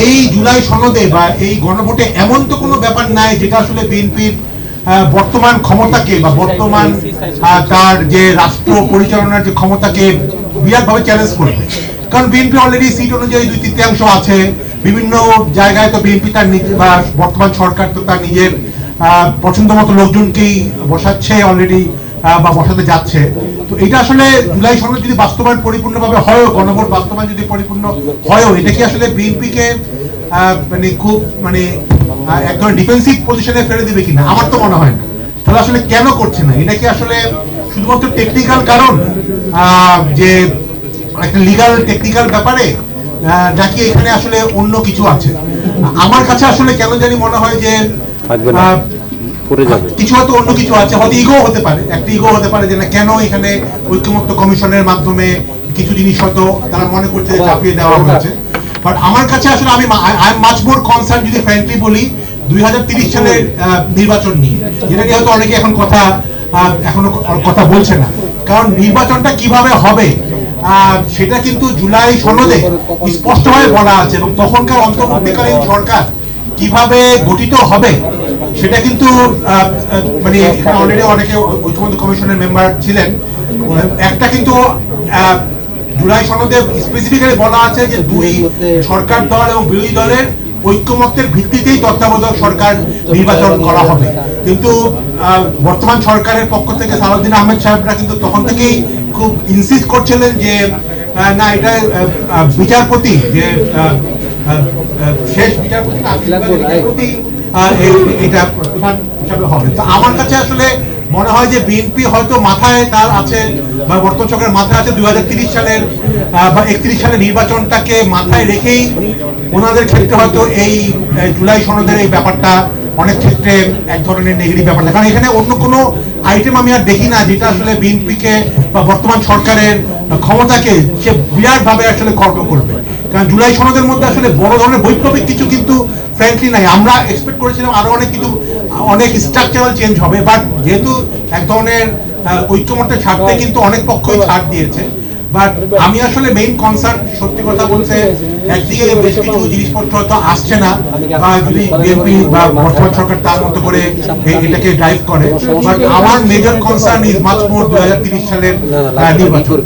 এই জুলাই সনদে বা এই গণভোটে এমন তো কোনো ব্যাপার নাই যেটা আসলে বিএনপির বর্তমান ক্ষমতাকে বা বর্তমান তার যে রাষ্ট্র পরিচালনার যে ক্ষমতাকে বিরাটভাবে চ্যালেঞ্জ করবে। কারণ বিএনপি অলরেডি সিট অনুযায়ী 2/3 আছে, বিভিন্ন জায়গায় তো বিএনপি তার বা বর্তমান সরকার তো তার নিজের পছন্দ মতো লোকজনকেই বসাচ্ছে অলরেডি বা বসাতে যাচ্ছে। তো এটা আসলে জুলাই সনদ যদি বাস্তবায়ন পরিপূর্ণভাবে হয়, গণভোট বাস্তবায়ন যদি পরিপূর্ণ হয়, এটা কি আসলে বিএনপিকে মানে খুব মানে এক ধরনের ডিফেন্সিভ পজিশনে ফেলে দিবে কিনা? আমার তো মনে হয় না। তাহলে আসলে কেন করছে না? এটা কি আসলে শুধুমাত্র টেকনিক্যাল কারণ, যে একটা লিগাল টেকনিক্যাল ব্যাপারে, নাকি এখানে আসলে অন্য কিছু আছে? আমার কাছে আসলে কেন জানি মনে হয় যে কিছু হয়তো অন্য কিছু আছে, হয়তো ইগো হতে পারে, একটা ইগো হতে পারে যে না কেন এখানে ঐক্যমত্য কমিশনের মাধ্যমে কিছু জিনিস হয়তো তারা মনে করছে চাপিয়ে দেওয়া হয়েছে। বাট আমার কাছে আসলে I am much more concern, যদি ফ্র্যাঙ্কলি বলি, 2030 সালের নির্বাচন নিয়ে, যেটা নিয়ে হয়তো অনেকে এখন এখনো কথা বলছে না। কারণ নির্বাচনটা কিভাবে হবে সেটা কিন্তু জুলাই সনদে স্পষ্টভাবে বলা আছে, এবং তখনকার অন্তর্বর্তীকালীন সরকার কিভাবে গঠিত হবে সেটা কিন্তু মানে অলরেডি অনেকে ঐক্যমত্য কমিশনের মেম্বার ছিলেন। একটা কিন্তু জুলাই সনদে স্পেসিফিক্যালি বলা আছে যে দুই সরকার দল এবং বিরোধী দলের ঐক্যমত্যের ভিত্তিতেই তত্ত্বাবধায়ক সরকার নির্বাচন করা হবে। কিন্তু বর্তমান সরকারের পক্ষ থেকে সালাউদ্দিন আহমেদ সাহেবরা কিন্তু তখন থেকেই খুব ইনসিস্ট করছিলেন যে না, এটা বিচারপতি, যে শেষ বিচারপতি এটা প্রধান হিসাবে হবে। তো আমার কাছে আসলে মনে হয় যে বিএনপি হয়তো মাথায় তার আছে বা বর্তমান সরকারের মাথায় আছে 2030 সালের বা 31 সালের নির্বাচনটাকে মাথায় রেখেই ওনাদের ক্ষেত্রে হয়তো এই জুলাই সনদের এই ব্যাপারটা অনেক ক্ষেত্রে এক ধরনের নেগেটিভ ব্যাপার। কারণ এখানে অন্য কোনো আইটেম আমি আর দেখি না যেটা আসলে বিএনপিকে বা বর্তমান সরকারের ক্ষমতাকে সে বিরাটভাবে আসলে খর্ব করবে। কারণ জুলাই সনদের মধ্যে আসলে বড় ধরনের বৈপ্লবিক কিছু কিন্তু ফ্র্যাঙ্কলি নাই। আমরা এক্সপেক্ট করেছিলাম আরো অনেক কিছু, অনেক স্ট্রাকচারাল চেঞ্জ হবে, বাট যেহেতু এক ধরনের ঐক্যমত্যের ছাড়তে কিন্তু অনেক পক্ষই ছাড় দিয়েছে। বাট আমি আসলে মেইন কনসার্ন, সত্যি কথা বলতে, একদিকে বেশ কিছু জিনিসপত্র হয়তো আসছে না, বা যদি বিএনপি বা বর্তমান সরকার তার মতো করে এটাকে ড্রাইভ করে, বাট আমার major concern is much more 2030 সালের নির্বাচন।